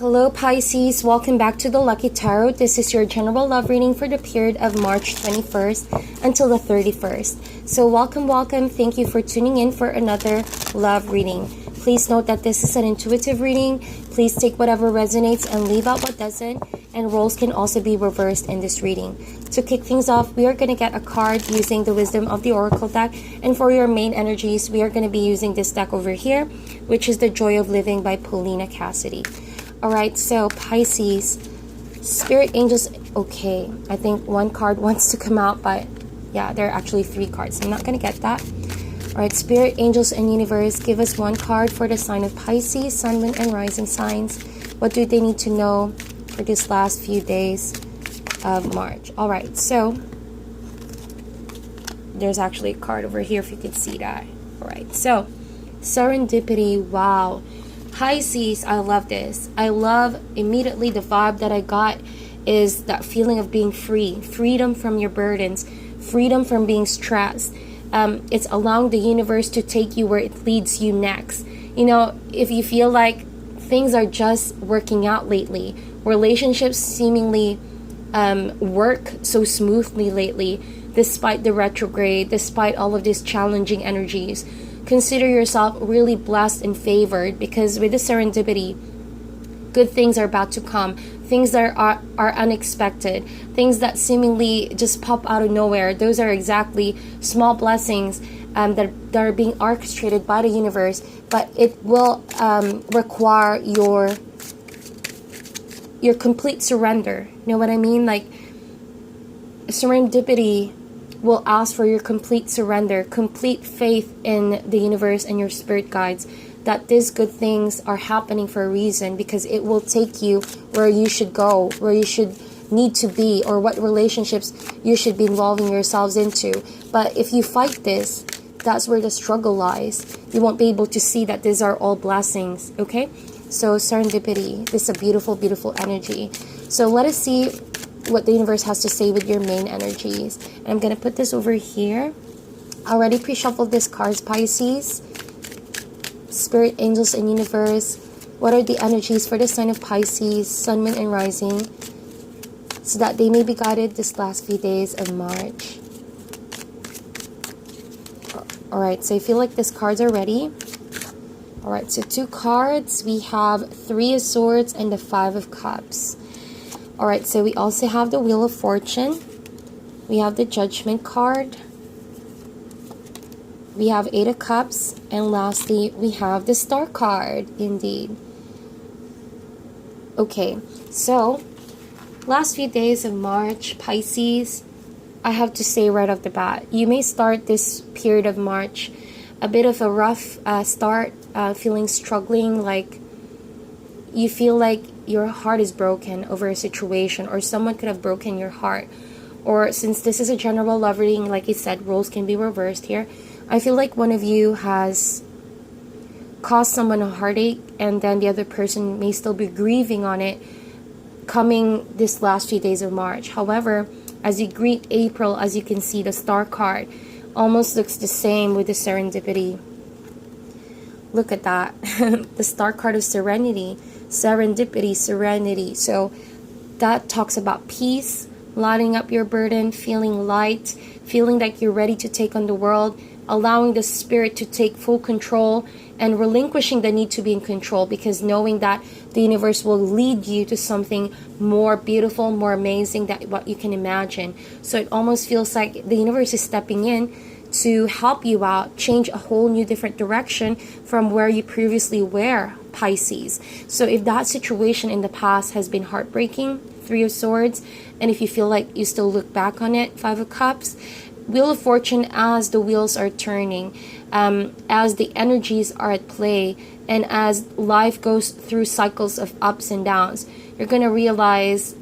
Hello Pisces, welcome back to the Lucky Tarot. This is your general love reading for the period of March 21st until the 31st. So welcome. Thank you for tuning in for another love reading. Please note that this is an intuitive reading. Please take whatever resonates and leave out what doesn't. And roles can also be reversed in this reading. To kick things off, we are going to get a card using the Wisdom of the Oracle deck. And for your main energies, we are going to be using this deck over here, which is The Joy of Living by Paulina Cassidy. Alright, so Pisces, Spirit Angels, okay. I think one card wants to come out, but yeah, there are actually 3 cards. I'm not going to get that. Alright, Spirit Angels and Universe, give us one card for the sign of Pisces, Sun, Moon, and Rising signs. What do they need to know for this last few days of March? Alright, so there's actually a card over here if you could see that. Alright, so serendipity, wow. Pisces, I love this. I love immediately the vibe that I got is that feeling of being free. Freedom from your burdens. Freedom from being stressed. It's allowing the universe to take you where it leads you next. You know, if you feel like things are just working out lately, relationships seemingly work so smoothly lately, despite the retrograde, despite all of these challenging energies, consider yourself really blessed and favored, because with the serendipity, good things are about to come. Things that are unexpected, things that seemingly just pop out of nowhere. Those are exactly small blessings that are being orchestrated by the universe, but it will require your complete surrender. You know what I mean? Like, serendipity will ask for your complete surrender, complete faith in the universe and your spirit guides, that these good things are happening for a reason, because it will take you where you should go, where you should need to be, or what relationships you should be involving yourselves into. But if you fight this, that's where the struggle lies. You won't be able to see that these are all blessings, okay? So serendipity, this is a beautiful, beautiful energy. So let us see what the universe has to say with your main energies. And I'm going to put this over here. I already pre-shuffled these cards, Pisces. Spirit, Angels, and Universe. What are the energies for the sign of Pisces, Sun, Moon, and Rising, so that they may be guided this last few days of March? Alright, so I feel like these cards are ready. Alright, so 2 cards. We have 3 of Swords and the 5 of Cups. Alright, so we also have the Wheel of Fortune. We have the Judgment card. We have 8 of Cups. And lastly, we have the Star card, indeed. Okay, so last few days of March, Pisces, I have to say right off the bat, you may start this period of March a bit of a rough start, feeling struggling, like you feel like your heart is broken over a situation, or someone could have broken your heart. Or since this is a general love reading, like I said, roles can be reversed here. I feel like one of you has caused someone a heartache, and then the other person may still be grieving on it coming this last few days of March. However, as you greet April, as you can see, the Star card almost looks the same with the serendipity. Look at that. The Star card of serenity. Serendipity, serenity. So that talks about peace, lighting up your burden, feeling light, feeling like you're ready to take on the world, allowing the spirit to take full control, and relinquishing the need to be in control, because knowing that the universe will lead you to something more beautiful, more amazing than what you can imagine. So it almost feels like the universe is stepping in to help you out, change a whole new different direction from where you previously were, Pisces. So if that situation in the past has been heartbreaking, 3 of Swords, and if you feel like you still look back on it, 5 of Cups, Wheel of Fortune, as the wheels are turning, as the energies are at play, and as life goes through cycles of ups and downs, you're going to realize,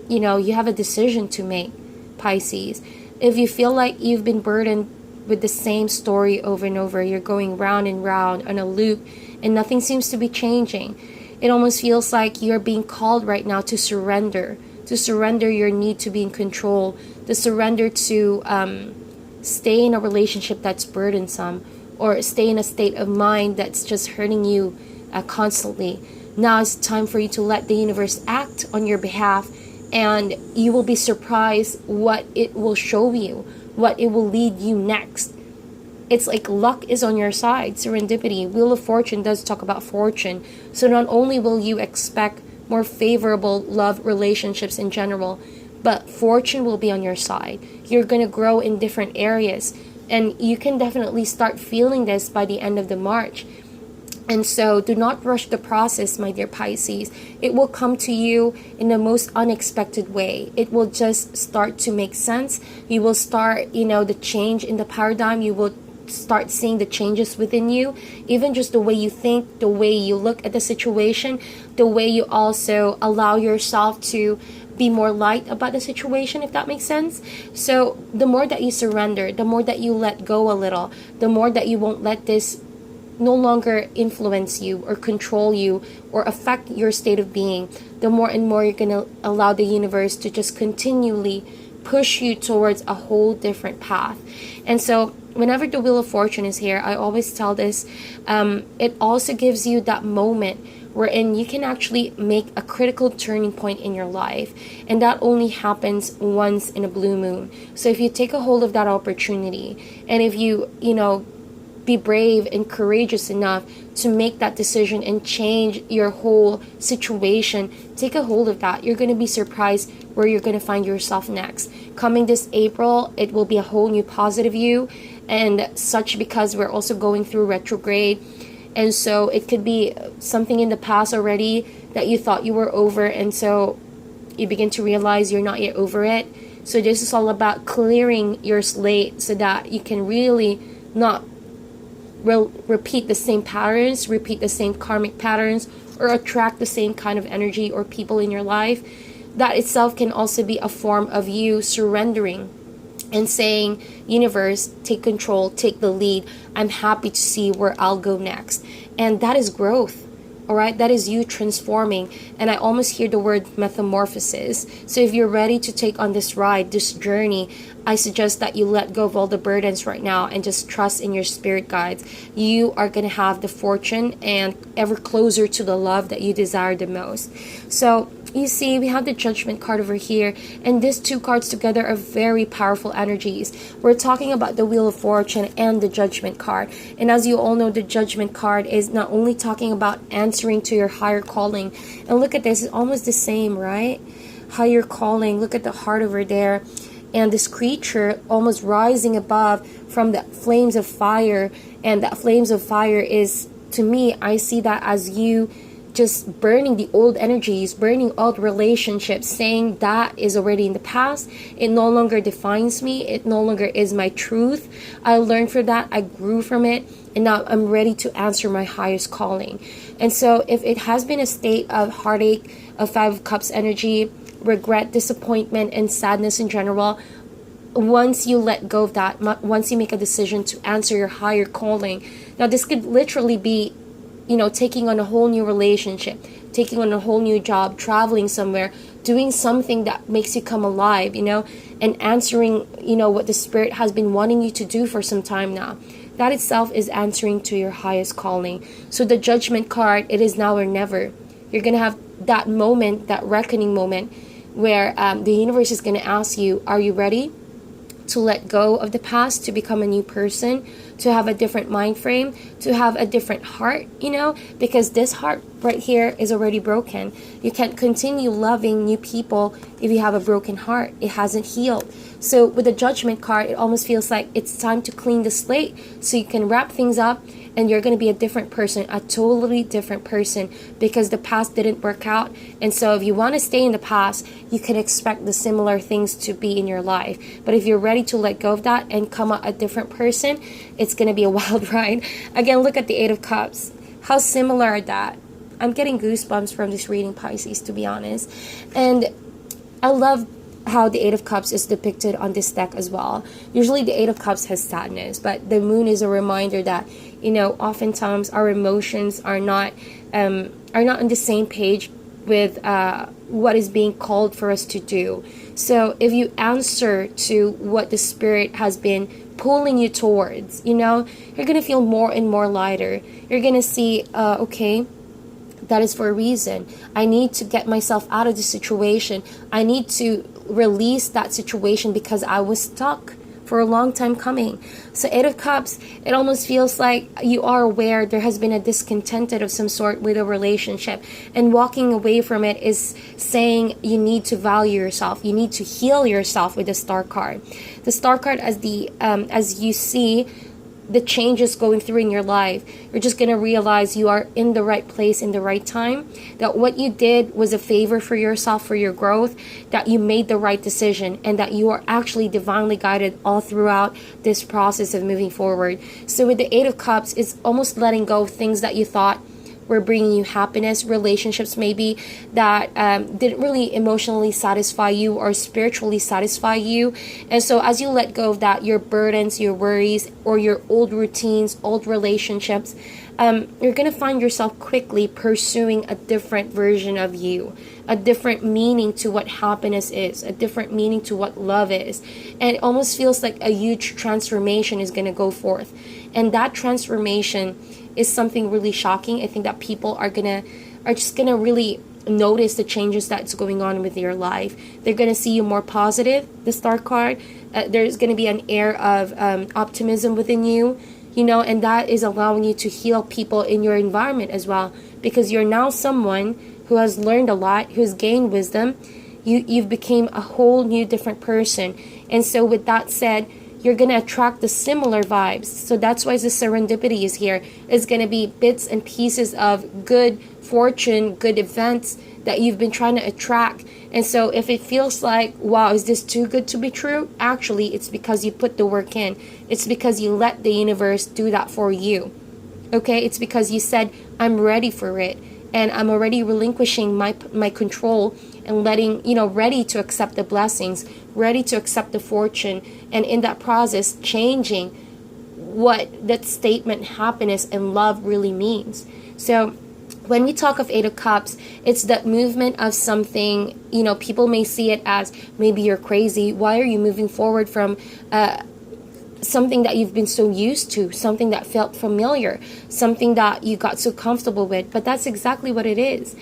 you know, you have a decision to make, Pisces. If you feel like you've been burdened with the same story over and over, you're going round and round on a loop, and nothing seems to be changing. It almost feels like you're being called right now to surrender your need to be in control, to surrender to stay in a relationship that's burdensome, or stay in a state of mind that's just hurting you constantly. Now it's time for you to let the universe act on your behalf, and you will be surprised what it will show you, what it will lead you next. It's like luck is on your side, serendipity. Wheel of Fortune does talk about fortune. So not only will you expect more favorable love relationships in general, but fortune will be on your side. You're going to grow in different areas, and you can definitely start feeling this by the end of the March. And so do not rush the process, my dear Pisces. It will come to you in the most unexpected way. It will just start to make sense. You will start, the change in the paradigm. You will start seeing the changes within you, even just the way you think, the way you look at the situation, the way you also allow yourself to be more light about the situation, if that makes sense. So the more that you surrender, the more that you let go a little, the more that you won't let this no longer influence you or control you or affect your state of being, the more and more you're going to allow the universe to just continually push you towards a whole different path. And so whenever the Wheel of Fortune is here, I always tell this, it also gives you that moment wherein you can actually make a critical turning point in your life, and that only happens once in a blue moon. So if you take a hold of that opportunity, and if you be brave and courageous enough to make that decision and change your whole situation, take a hold of that. You're going to be surprised where you're going to find yourself next. Coming this April, it will be a whole new positive you, and such, because we're also going through retrograde. And so it could be something in the past already that you thought you were over, and so you begin to realize you're not yet over it. So this is all about clearing your slate so that you can really not repeat the same patterns, repeat the same karmic patterns, or attract the same kind of energy or people in your life. That itself can also be a form of you surrendering and saying, universe, take control, take the lead. I'm happy to see where I'll go next. And that is growth. All right, that is you transforming. And I almost hear the word metamorphosis. So if you're ready to take on this ride, this journey, I suggest that you let go of all the burdens right now and just trust in your spirit guides. You are going to have the fortune and ever closer to the love that you desire the most. So you see, we have the Judgment card over here, and these two cards together are very powerful energies. We're talking about the Wheel of Fortune and the Judgment card. And as you all know, the Judgment card is not only talking about answering to your higher calling. And look at this, it's almost the same, right? Higher calling, look at the heart over there. And this creature almost rising above from the flames of fire. And that flames of fire is, to me, I see that as you just burning the old energies, burning old relationships, saying that is already in the past. It no longer defines me. It no longer is my truth. I learned from that. I grew from it. And now I'm ready to answer my highest calling. And so if it has been a state of heartache, of Five of Cups energy, regret, disappointment, and sadness in general, once you let go of that, once you make a decision to answer your higher calling, now this could literally be, taking on a whole new relationship, taking on a whole new job, traveling somewhere, doing something that makes you come alive, and answering, what the Spirit has been wanting you to do for some time now. That itself is answering to your highest calling. So the Judgment card, it is now or never. You're going to have that moment, that reckoning moment, where the universe is going to ask you, are you ready to let go of the past, to become a new person, to have a different mind frame, to have a different heart, because this heart right here is already broken. You can't continue loving new people if you have a broken heart. It hasn't healed. So with the Judgment card, it almost feels like it's time to clean the slate so you can wrap things up, and you're going to be a different person, a totally different person, because the past didn't work out. And so if you want to stay in the past, you can expect the similar things to be in your life. But if you're ready to let go of that and come out a different person, it's going to be a wild ride. Again, look at the Eight of Cups. How similar are that? I'm getting goosebumps from this reading, Pisces, to be honest. And I love how the Eight of Cups is depicted on this deck as well. Usually the Eight of Cups has sadness, but the moon is a reminder that, oftentimes our emotions are not on the same page with what is being called for us to do. So if you answer to what the Spirit has been pulling you towards, you're going to feel more and more lighter. You're going to see, okay, That is for a reason. I need to get myself out of the situation. I need to release that situation because I was stuck for a long time coming. So 8 of Cups, it almost feels like you are aware there has been a discontented of some sort with a relationship, and walking away from it is saying you need to value yourself. You need to heal yourself with the Star card. The Star card, as you see the changes going through in your life, you're just going to realize you are in the right place in the right time, that what you did was a favor for yourself, for your growth, that you made the right decision, and that you are actually divinely guided all throughout this process of moving forward. So with the 8 of Cups, it's almost letting go of things that you thought were bringing you happiness, relationships maybe that didn't really emotionally satisfy you or spiritually satisfy you. And so as you let go of that, your burdens, your worries, or your old routines, old relationships, you're going to find yourself quickly pursuing a different version of you, a different meaning to what happiness is, a different meaning to what love is. And it almost feels like a huge transformation is going to go forth. And that transformation is something really shocking. I think that people are just gonna really notice the changes that's going on with your life. They're gonna see you more positive. The Star card, there's gonna be an air of optimism within you, and that is allowing you to heal people in your environment as well, because you're now someone who has learned a lot, who's gained wisdom. You've become a whole new different person. And so with that said, you're going to attract the similar vibes. So that's why the serendipity is here. It's going to be bits and pieces of good fortune, good events that you've been trying to attract. And so if it feels like, wow, is this too good to be true? Actually, it's because you put the work in. It's because you let the universe do that for you. Okay? It's because you said, I'm ready for it. And I'm already relinquishing my control and ready to accept the blessings, ready to accept the fortune, and in that process, changing what that statement, happiness and love really means. So when we talk of 8 of Cups, it's that movement of something, people may see it as, maybe you're crazy. Why are you moving forward from something that you've been so used to, something that felt familiar, something that you got so comfortable with? But that's exactly what it is.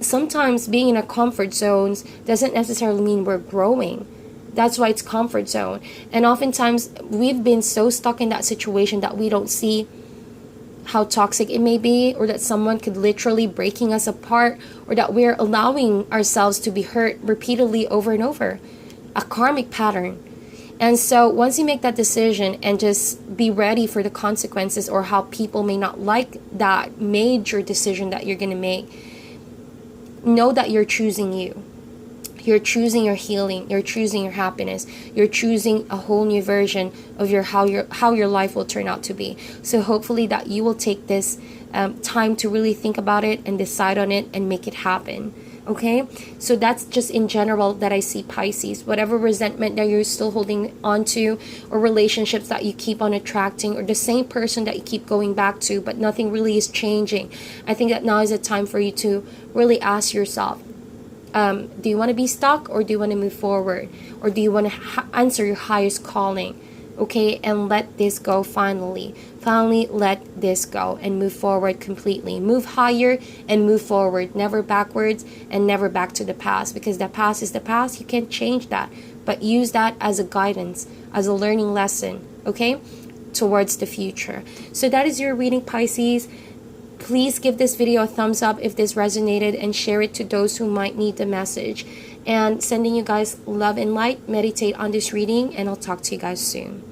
Sometimes being in a comfort zones doesn't necessarily mean we're growing. That's why it's comfort zone. And oftentimes we've been so stuck in that situation that we don't see how toxic it may be, or that someone could literally breaking us apart, or that we're allowing ourselves to be hurt repeatedly over and over. A karmic pattern. And so once you make that decision and just be ready for the consequences, or how people may not like that major decision that you're going to make, know that you're choosing you. You're choosing your healing. You're choosing your happiness. You're choosing a whole new version of how your life will turn out to be. So hopefully that you will take this time to really think about it and decide on it and make it happen. Okay, so that's just in general that I see, Pisces. Whatever resentment that you're still holding on to, or relationships that you keep on attracting, or the same person that you keep going back to, but nothing really is changing. I think that now is a time for you to really ask yourself, do you want to be stuck, or do you want to move forward? Or do you want to answer your highest calling? Okay, and let this go finally. Finally, let this go and move forward completely. Move higher and move forward. Never backwards and never back to the past, because the past is the past. You can't change that. But use that as a guidance, as a learning lesson, okay, towards the future. So that is your reading, Pisces. Please give this video a thumbs up if this resonated, and share it to those who might need the message. And sending you guys love and light. Meditate on this reading, and I'll talk to you guys soon.